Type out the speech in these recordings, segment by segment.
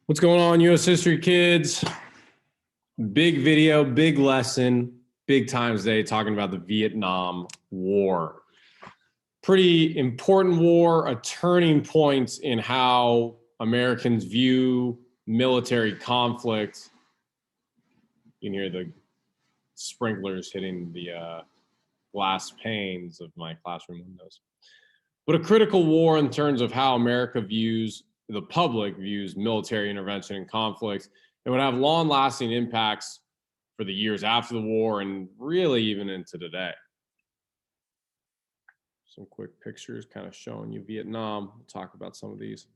What's going on, U.S. history kids? Big video, big lesson, big times today talking about the Vietnam War. Pretty important war, a turning point in how Americans view military conflict. You can hear the sprinklers hitting the glass panes of my classroom windows. But a critical war in terms of how America views, the public views military intervention in conflicts. It would have long-lasting impacts for the years after the war and really even into today. Some quick pictures kind of showing you Vietnam. We'll talk about some of these.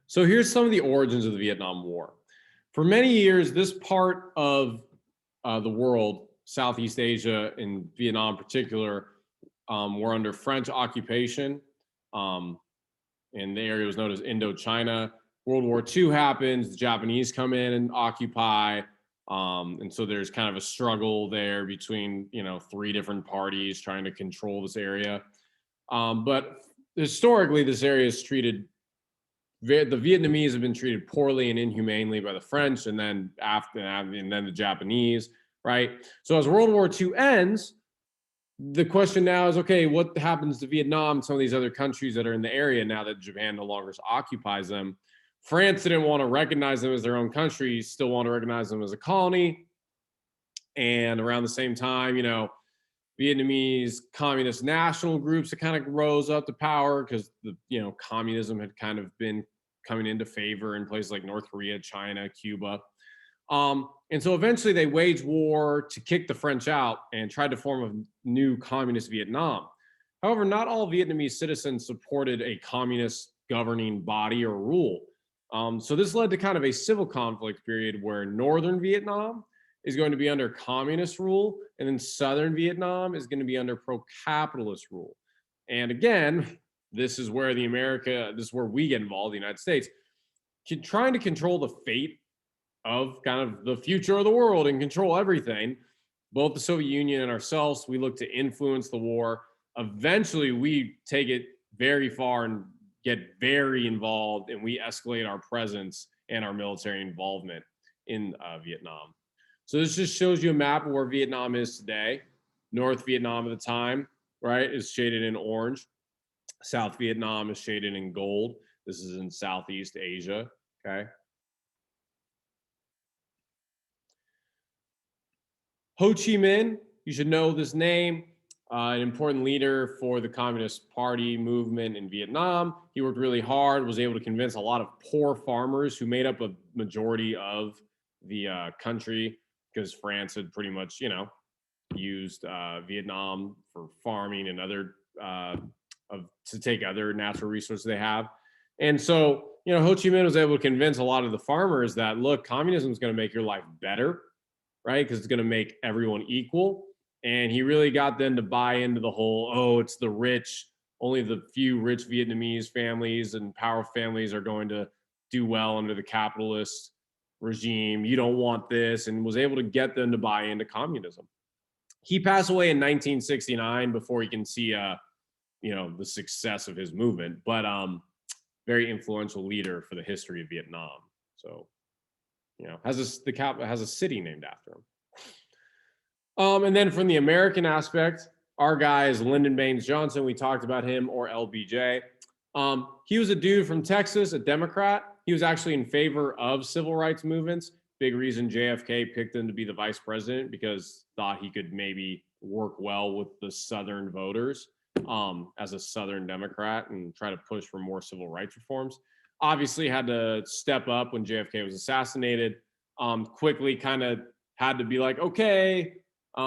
So here's some of the origins of the Vietnam War. For many years, this part of the world, Southeast Asia and Vietnam in particular, were under French occupation. And the area was known as Indochina. World War II happens, the Japanese come in and occupy. And so there's kind of a struggle there between, three different parties trying to control this area. But historically, this area is treated, the Vietnamese have been treated poorly and inhumanely by the French, and then the Japanese, right? So as World War II ends, the question now is, okay, what happens to Vietnam and some of these other countries that are in the area now that Japan no longer occupies them? France didn't want to recognize them as their own country, still want to recognize them as a colony. And around the same time, Vietnamese communist national groups that kind of rose up to power because communism had kind of been coming into favor in places like North Korea, China, Cuba. And so eventually they waged war to kick the French out and tried to form a new communist Vietnam. However, not all Vietnamese citizens supported a communist governing body or rule. So this led to kind of a civil conflict period where northern Vietnam is going to be under communist rule, and then southern Vietnam is going to be under pro-capitalist rule. And again, this is where we get involved, the United States, trying to control the fate of kind of the future of the world and control everything. Both the Soviet Union and ourselves, we look to influence the war. Eventually, we take it very far and get very involved, and we escalate our presence and our military involvement in Vietnam. So this just shows you a map of where Vietnam is today. North Vietnam at the time, right, is shaded in orange. South Vietnam is shaded in gold. This is in Southeast Asia, okay? Ho Chi Minh, you should know this name, an important leader for the Communist Party movement in Vietnam. He worked really hard, was able to convince a lot of poor farmers who made up a majority of the country because France had pretty much, used Vietnam for farming and other to take other natural resources they have. And so, Ho Chi Minh was able to convince a lot of the farmers that, look, communism is going to make your life better, right? Because it's going to make everyone equal. And he really got them to buy into the whole, it's the rich, only the few rich Vietnamese families and powerful families are going to do well under the capitalist regime. You don't want this, and was able to get them to buy into communism. He passed away in 1969 before you can see, the success of his movement, but very influential leader for the history of Vietnam. So, has a city named after him. And then from the American aspect, our guy is Lyndon Baines Johnson. We talked about him, or LBJ. He was a dude from Texas, a Democrat. He was actually in favor of civil rights movements. Big reason JFK picked him to be the vice president, because thought he could maybe work well with the Southern voters as a Southern Democrat and try to push for more civil rights reforms. Obviously had to step up when JFK was assassinated. Quickly kind of had to be like, okay, a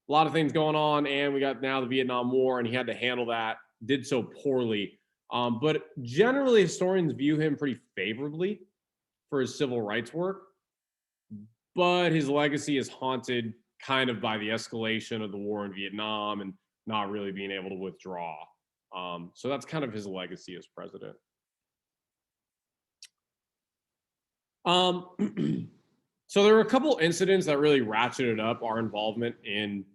lot of things going on, and we got now the Vietnam War, and he had to handle that, did so poorly. But generally, historians view him pretty favorably for his civil rights work. But his legacy is haunted kind of by the escalation of the war in Vietnam and not really being able to withdraw. So that's kind of his legacy as president. So there were a couple incidents that really ratcheted up our involvement in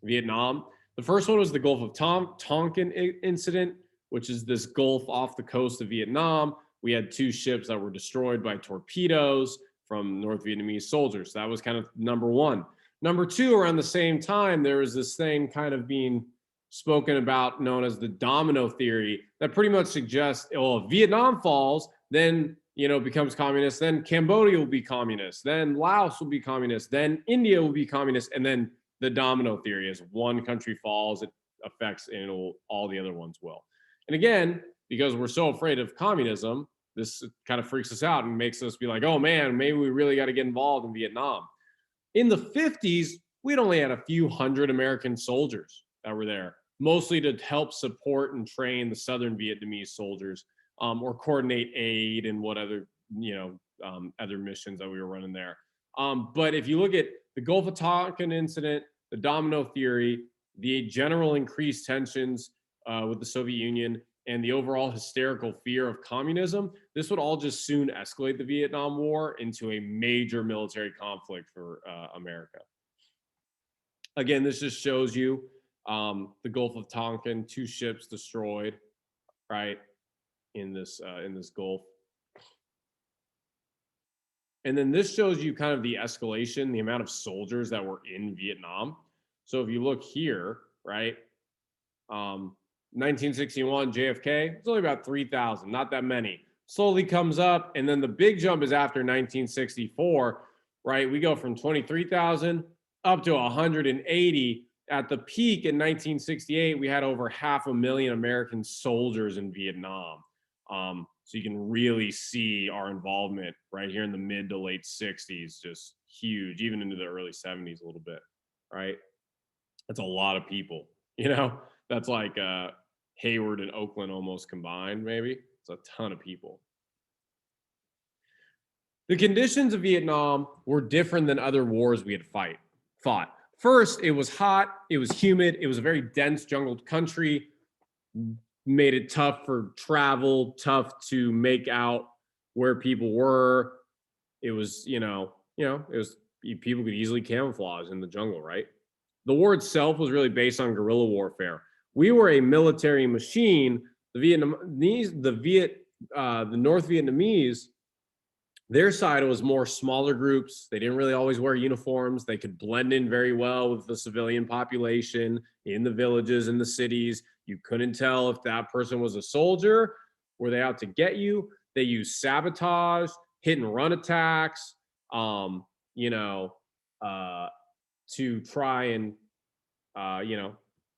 Vietnam. The first one was the Gulf of Tonkin incident, which is this gulf off the coast of Vietnam. we had 2 ships that were destroyed by torpedoes from North Vietnamese soldiers. That was kind of number 1. Number 2, around the same time, there was this thing kind of being spoken about known as the Domino Theory that pretty much suggests, well, if Vietnam falls, then becomes communist, then Cambodia will be communist, then Laos will be communist, then India will be communist, and then the domino theory is one country falls, it affects and all the other ones will. And again, because we're so afraid of communism, this kind of freaks us out and makes us be like, oh man, maybe we really got to get involved in Vietnam. In the 50s, we'd only had a few hundred American soldiers that were there, mostly to help support and train the Southern Vietnamese soldiers, or coordinate aid and what other, other missions that we were running there. But if you look at the Gulf of Tonkin incident, the domino theory, the general increased tensions with the Soviet Union, and the overall hysterical fear of communism, this would all just soon escalate the Vietnam War into a major military conflict for America. Again, this just shows you the Gulf of Tonkin, 2 ships destroyed, right, in this Gulf. And then this shows you kind of the escalation, the amount of soldiers that were in Vietnam. So if you look here, right, 1961 JFK, it's only about 3,000, not that many. Slowly comes up, and then the big jump is after 1964, right? We go from 23,000 up to 180. At the peak in 1968, we had over 500,000 American soldiers in Vietnam. So you can really see our involvement right here in the mid to late 60s, just huge, even into the early 70s a little bit, right? That's a lot of people, that's like Hayward and Oakland almost combined, maybe. It's a ton of people. The conditions of Vietnam were different than other wars we had fought. First, it was hot, it was humid, it was a very dense jungle country, made it tough for travel, tough to make out where people were. It was, it was, people could easily camouflage in the jungle, right? The war itself was really based on guerrilla warfare. We were a military machine. The North Vietnamese, their side was more smaller groups. They didn't really always wear uniforms. They could blend in very well with the civilian population in the villages and the cities. You couldn't tell if that person was a soldier. Were they out to get you? They used sabotage, hit and run attacks, to try and,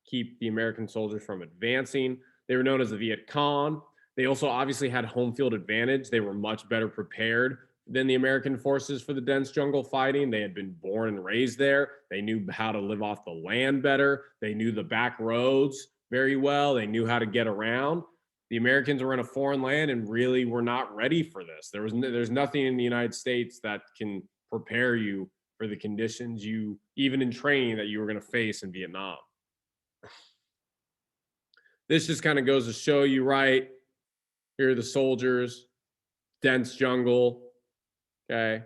keep the American soldiers from advancing. They were known as the Viet Cong. They also obviously had home field advantage. They were much better prepared than the American forces for the dense jungle fighting. They had been born and raised there. They knew how to live off the land better. They knew the back roads very well. They knew how to get around. The Americans were in a foreign land and really were not ready for this. There's nothing in the United States that can prepare you for the conditions even in training, that you were going to face in Vietnam. This just kind of goes to show you, right? Here are the soldiers, dense jungle, okay?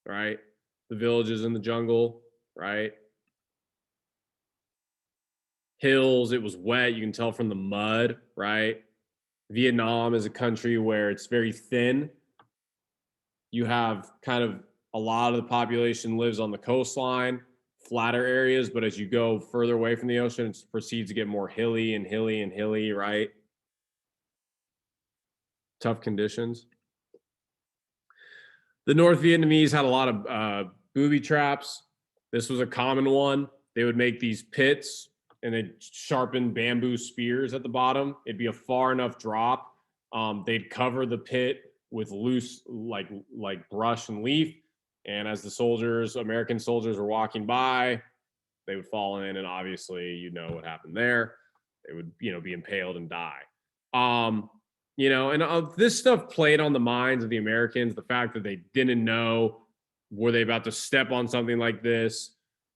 Right? The villages in the jungle, right? Hills, it was wet. You can tell from the mud, right? Vietnam is a country where it's very thin. You have kind of a lot of the population lives on the coastline, flatter areas, but as you go further away from the ocean, it proceeds to get more hilly and hilly and hilly, right? Tough conditions. The North Vietnamese had a lot of booby traps. This was a common one. They would make these pits and they'd sharpen bamboo spears at the bottom. It'd be a far enough drop. They'd cover the pit with loose, like brush and leaf. And as the American soldiers were walking by, they would fall in, and obviously, what happened there. They would, be impaled and die. This stuff played on the minds of the Americans. The fact that they didn't know, were they about to step on something like this?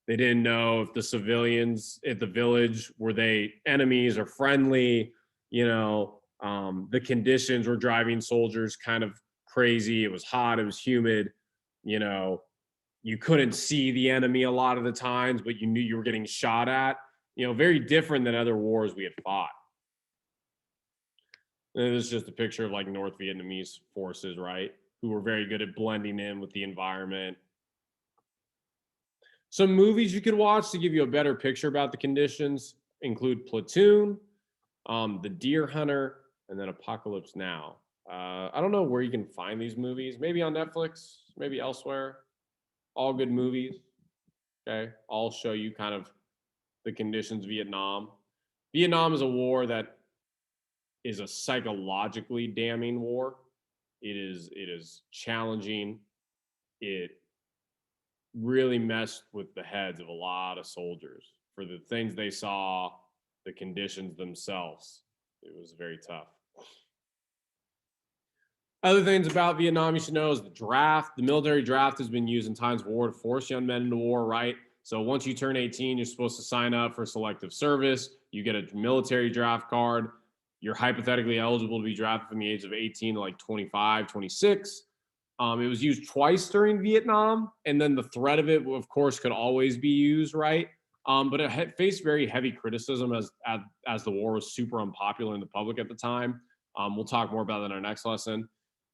They didn't know if the civilians at the village, were they enemies or friendly? The conditions were driving soldiers kind of crazy. It was hot. It was humid. You couldn't see the enemy a lot of the times, but you knew you were getting shot at. very different than other wars we had fought. And this is just a picture of like North Vietnamese forces, right? Who were very good at blending in with the environment. Some movies you could watch to give you a better picture about the conditions include Platoon, The Deer Hunter, and then Apocalypse Now. I don't know where you can find these movies. Maybe on Netflix, maybe elsewhere. All good movies. Okay, all show you kind of the conditions of Vietnam. Vietnam is a war that is a psychologically damning war. It is challenging. It really messed with the heads of a lot of soldiers for the things they saw, the conditions themselves. It was very tough. Other things about Vietnam you should know is the draft. The military draft has been used in times of war to force young men into war, right? So once you turn 18, you're supposed to sign up for selective service. You get a military draft card. You're hypothetically eligible to be drafted from the age of 18 to like 25, 26. It was used twice during Vietnam, and then the threat of it, of course, could always be used, right? But it faced very heavy criticism as the war was super unpopular in the public at the time. We'll talk more about that in our next lesson.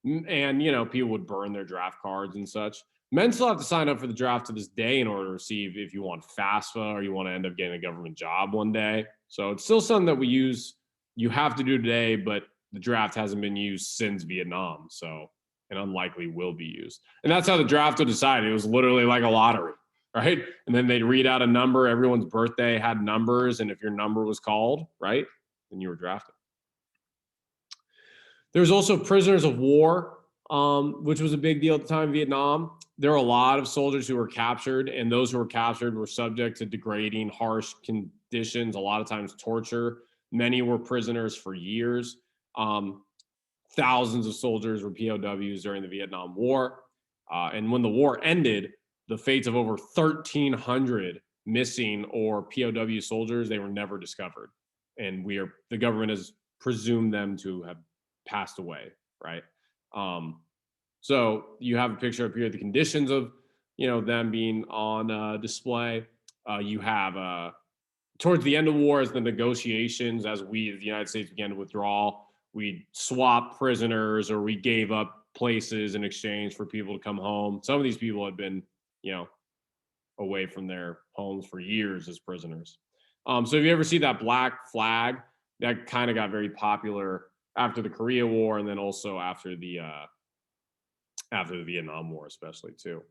And people would burn their draft cards and such. Men still have to sign up for the draft to this day in order to receive if you want FAFSA or you want to end up getting a government job one day. So it's still something that we use. You have to do today, but the draft hasn't been used since Vietnam, so it unlikely will be used. And that's how the draft was decided. It was literally like a lottery, right? And then they'd read out a number. Everyone's birthday had numbers, and if your number was called, right, then you were drafted. There's also prisoners of war, which was a big deal at the time in Vietnam. There are a lot of soldiers who were captured, and those who were captured were subject to degrading, harsh conditions, a lot of times torture. Many were prisoners for years. Thousands of soldiers were POWs during the Vietnam War. And when the war ended, the fates of over 1,300 missing or POW soldiers, they were never discovered. And the government has presumed them to have passed away, right? So you have a picture up here of the conditions of, them being on display. You have towards the end of war, as the negotiations, as the United States began to withdraw, we swapped prisoners or we gave up places in exchange for people to come home. Some of these people had been, away from their homes for years as prisoners. So if you ever see that black flag, that kind of got very popular after the Korea War, and then also after the Vietnam War, especially too.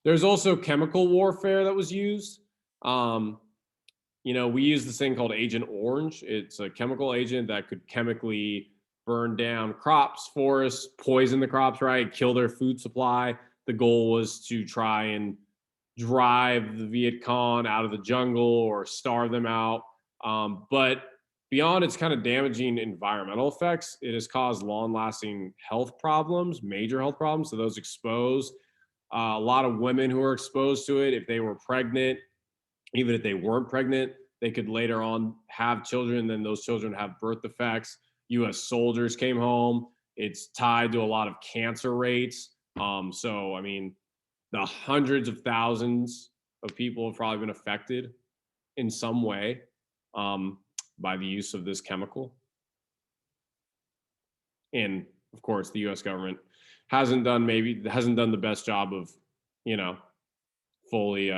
There's also chemical warfare that was used. We use this thing called Agent Orange. It's a chemical agent that could chemically burn down crops, forests, poison the crops, right? Kill their food supply. The goal was to try and drive the Viet Cong out of the jungle or starve them out. But beyond its kind of damaging environmental effects, it has caused long-lasting health problems, major health problems to those exposed. A lot of women who are exposed to it, if they were pregnant, even if they weren't pregnant, they could later on have children, then those children have birth defects. U.S. soldiers came home. It's tied to a lot of cancer rates. So, the hundreds of thousands of people have probably been affected in some way by the use of this chemical. And, of course, the U.S. government hasn't done the best job of, fully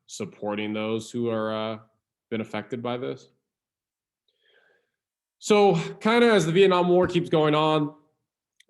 supporting those who are been affected by this. So kind of as the Vietnam War keeps going on,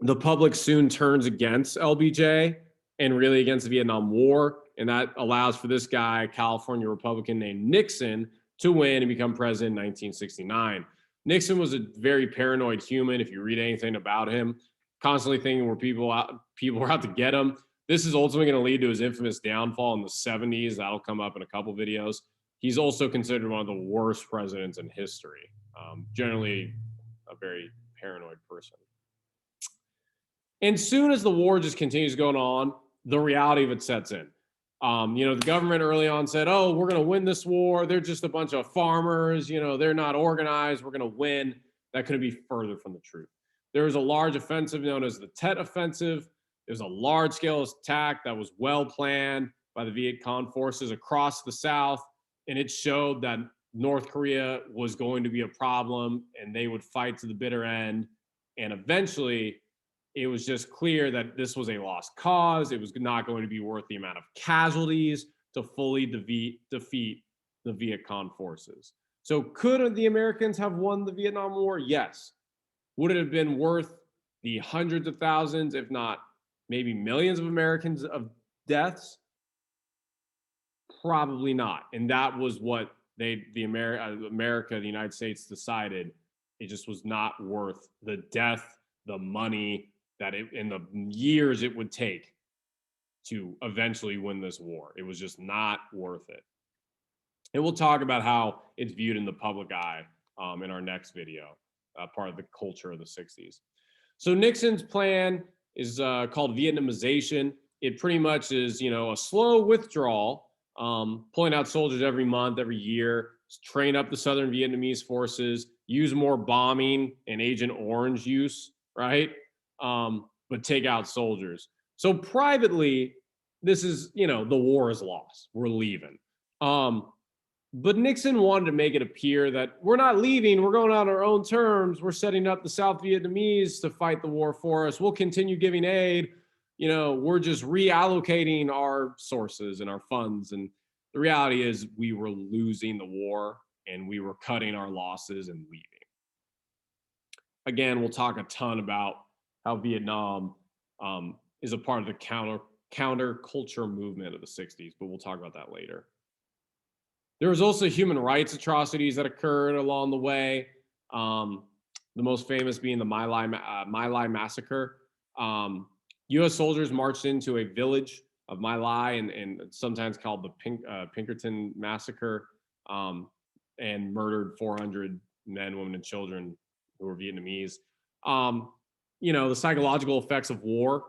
the public soon turns against LBJ and really against the Vietnam War. And that allows for this guy, a California Republican named Nixon, to win and become president in 1969. Nixon was a very paranoid human. If you read anything about him, constantly thinking where people were out to get him. This is ultimately going to lead to his infamous downfall in the 70s. That'll come up in a couple videos. He's also considered one of the worst presidents in history. Generally a very paranoid person. And soon as the war just continues going on, the reality of it sets in. The government early on said, oh, we're going to win this war. They're just a bunch of farmers. They're not organized. We're going to win. That couldn't be further from the truth. There was a large offensive known as the Tet Offensive. It was a large-scale attack that was well planned by the Viet Cong forces across the South. and it showed that North Korea was going to be a problem and they would fight to the bitter end. And eventually, it was just clear that this was a lost cause. It was not going to be worth the amount of casualties to fully defeat the Viet Cong forces. So, could the Americans have won the Vietnam War? Yes. Would it have been worth the hundreds of thousands, if not maybe millions of Americans of deaths? Probably not. And that was what America, the United States decided. It just was not worth the death, the money that it, in the years it would take to eventually win this war. It was just not worth it. And we'll talk about how it's viewed in the public eye in our next video, part of the culture of the 60s. So Nixon's plan is called Vietnamization. It pretty much is, a slow withdrawal, pulling out soldiers every month, every year, train up the Southern Vietnamese forces, use more bombing and Agent Orange use, right? But take out soldiers. So privately, this is, the war is lost. We're leaving. But Nixon wanted to make it appear that we're not leaving. We're going on our own terms. We're setting up the South Vietnamese to fight the war for us. We'll continue giving aid. We're just reallocating our sources and our funds. And the reality is we were losing the war and we were cutting our losses and leaving. Again, we'll talk a ton about how Vietnam is a part of the counterculture movement of the 60s, but we'll talk about that later. There was also human rights atrocities that occurred along the way. The most famous being the My Life Massacre. U.S. soldiers marched into a village of My Lai, and sometimes called the Pinkerton Massacre, and murdered 400 men, women, and children who were Vietnamese. The psychological effects of war,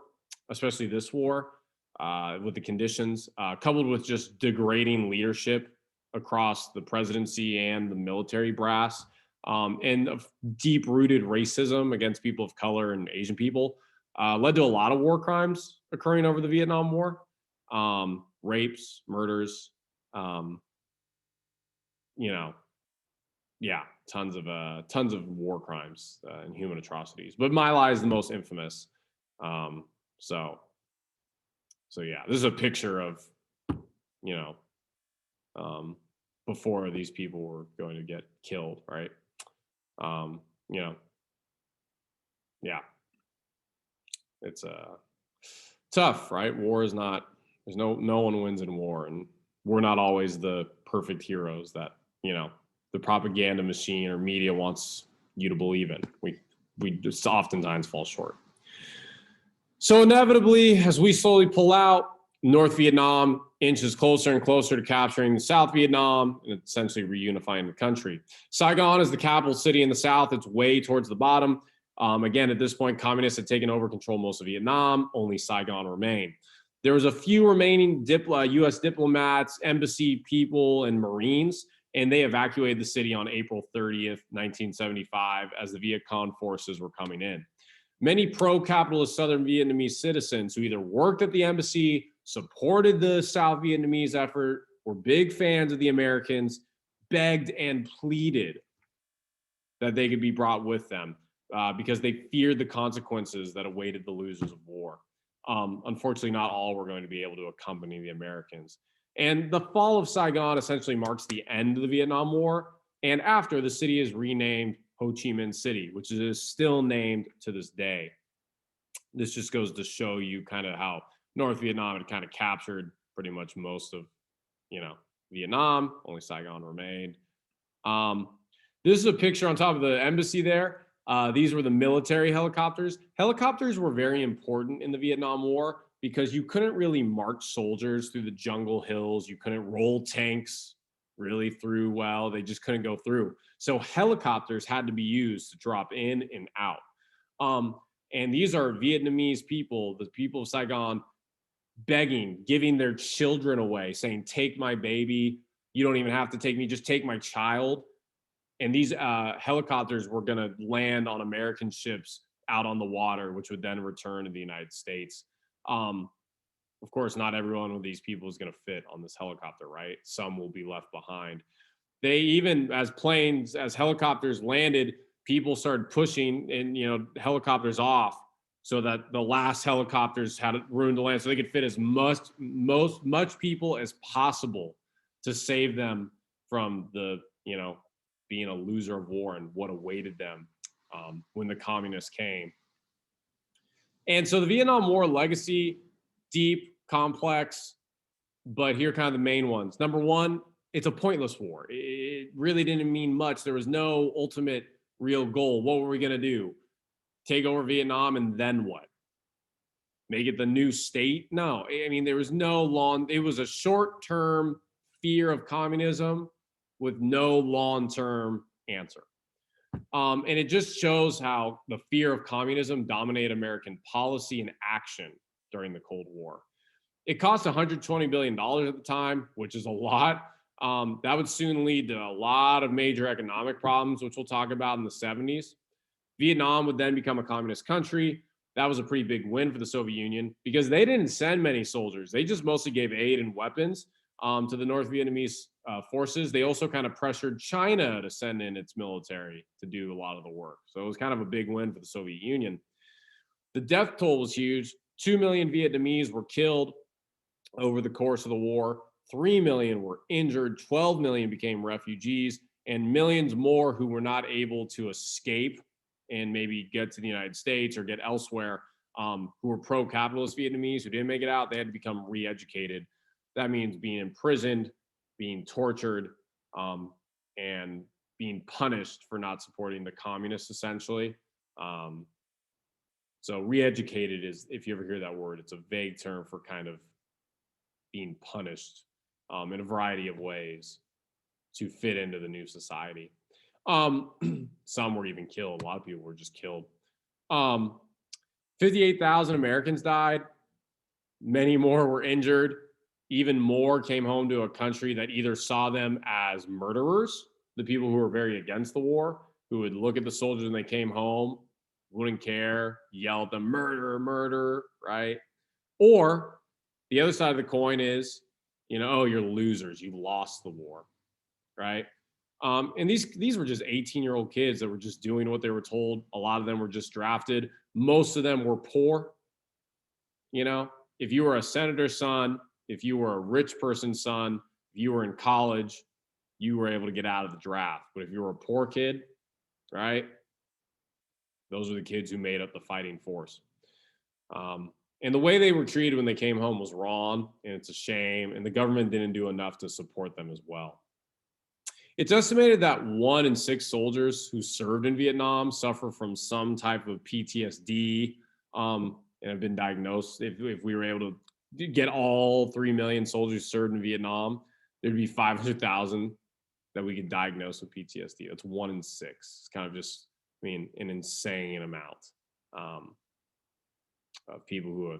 especially this war, with the conditions, coupled with just degrading leadership across the presidency and the military brass, and of deep-rooted racism against people of color and Asian people, led to a lot of war crimes occurring over the Vietnam War, rapes, murders, tons of war crimes and human atrocities. But My Lai is the most infamous. So yeah, this is a picture of, before these people were going to get killed, right? Yeah, it's tough, right? War is not. There's no one wins in war, and we're not always the perfect heroes that the propaganda machine or media wants you to believe in. We just oftentimes fall short. So inevitably, as we slowly pull out, North Vietnam inches closer and closer to capturing South Vietnam and essentially reunifying the country. Saigon is the capital city in the South. It's way towards the bottom. Again, at this point, communists had taken over control most of Vietnam. Only Saigon remained. There was a few remaining U.S. diplomats, embassy people, and Marines, and they evacuated the city on April 30th, 1975, as the Viet Cong forces were coming in. Many pro-capitalist Southern Vietnamese citizens who either worked at the embassy, supported the South Vietnamese effort, were big fans of the Americans, begged and pleaded that they could be brought with them because they feared the consequences that awaited the losers of war. Unfortunately, not all were going to be able to accompany the Americans. And the fall of Saigon essentially marks the end of the Vietnam War. And after, the city is renamed Ho Chi Minh City, which is still named to this day. This just goes to show you kind of how North Vietnam had kind of captured pretty much most of, Vietnam. Only Saigon remained. This is a picture on top of the embassy there. These were the military helicopters. Helicopters were very important in the Vietnam War because you couldn't really march soldiers through the jungle hills. You couldn't roll tanks really through well. They just couldn't go through. So helicopters had to be used to drop in and out. And these are Vietnamese people, the people of Saigon, begging, giving their children away, saying, take my baby. You don't even have to take me, just take my child. And these helicopters were going to land on American ships out on the water, which would then return to the United States. Of course, not every one of these people is going to fit on this helicopter, right? Some will be left behind. They even, as helicopters landed, people started pushing and, helicopters off so that the last helicopters had room to land so they could fit as much people as possible to save them from the, being a loser of war and what awaited them when the communists came. And so the Vietnam War legacy, deep, complex, but here are kind of the main ones. Number one, it's a pointless war. It really didn't mean much. There was no ultimate real goal. What were we going to do? Take over Vietnam and then what? Make it the new state? No, I mean, there was no it was a short-term fear of communism with no long-term answer. And it just shows how the fear of communism dominated American policy and action during the Cold War. It cost $120 billion at the time, which is a lot. That would soon lead to a lot of major economic problems, which we'll talk about in the 70s. Vietnam would then become a communist country. That was a pretty big win for the Soviet Union because they didn't send many soldiers. They just mostly gave aid and weapons to the North Vietnamese forces. They also kind of pressured China to send in its military to do a lot of the work. So it was kind of a big win for the Soviet Union. The death toll was huge. 2 million Vietnamese were killed over the course of the war. 3 million were injured. 12 million became refugees, and millions more who were not able to escape and maybe get to the United States or get elsewhere, who were pro-capitalist Vietnamese who didn't make it out. They had to become re-educated. That means being imprisoned, being tortured, and being punished for not supporting the communists, essentially. So re-educated is, if you ever hear that word, it's a vague term for kind of being punished in a variety of ways to fit into the new society. Some were even killed. A lot of people were just killed. 58,000 Americans died. Many more were injured. Even more came home to a country that either saw them as murderers, the people who were very against the war, who would look at the soldiers when they came home, wouldn't care, yell at them, murder, murder, right? Or the other side of the coin is, oh, you're losers. You lost the war, right? And these were just 18-year-old kids that were just doing what they were told. A lot of them were just drafted. Most of them were poor. If you were a senator's son, if you were a rich person's son, if you were in college, you were able to get out of the draft. But if you were a poor kid, right, those are the kids who made up the fighting force. And the way they were treated when they came home was wrong, and it's a shame. And the government didn't do enough to support them as well. It's estimated that 1 in 6 soldiers who served in Vietnam suffer from some type of PTSD and have been diagnosed. If we were able to get all 3 million soldiers served in Vietnam, there'd be 500,000 that we could diagnose with PTSD. That's 1 in 6. It's kind of just, an insane amount of people who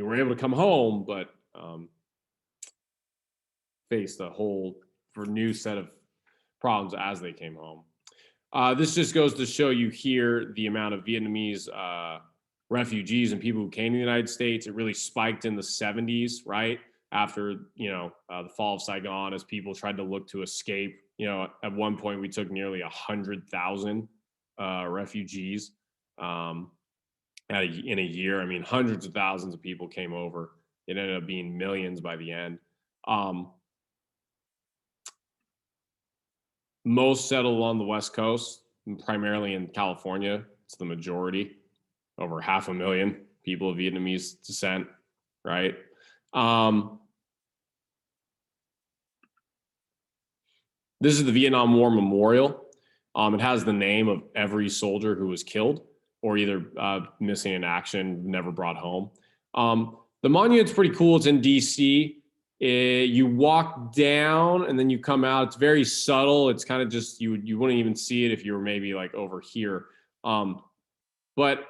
were able to come home, but faced a whole new set of problems as they came home. This just goes to show you here the amount of Vietnamese refugees and people who came to the United States. It really spiked in the 70s, right? After, the fall of Saigon, as people tried to look to escape. At one point we took nearly 100,000 refugees in a year. Hundreds of thousands of people came over. It ended up being millions by the end. Most settled along the West Coast, primarily in California. It's the majority, over 500,000 people of Vietnamese descent, right? This is the Vietnam War Memorial. It has the name of every soldier who was killed or either missing in action, never brought home. The monument's pretty cool. It's in DC. You walk down and then you come out. It's very subtle. It's kind of just, you wouldn't even see it if you were maybe like over here. But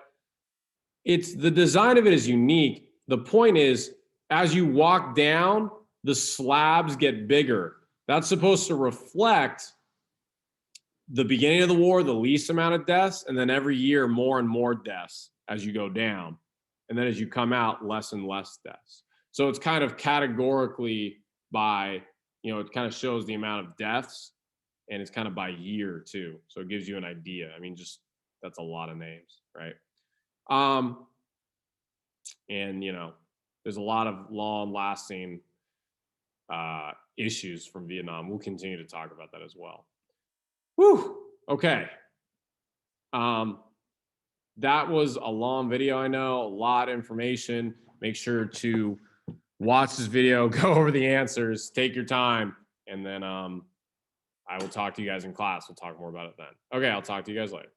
the design of it is unique. The point is, as you walk down, the slabs get bigger. That's supposed to reflect the beginning of the war, the least amount of deaths, and then every year more and more deaths as you go down. And then as you come out, less and less deaths. So it's kind of categorically by, it kind of shows the amount of deaths, and it's kind of by year too. So it gives you an idea. I mean, just that's a lot of names, right? And there's a lot of long-lasting issues from Vietnam. We'll continue to talk about that as well. Whew. Okay. That was a long video. I know, a lot of information. Make sure to watch this video, go over the answers, take your time, and then I will talk to you guys in class. We'll talk more about it then. Okay, I'll talk to you guys later.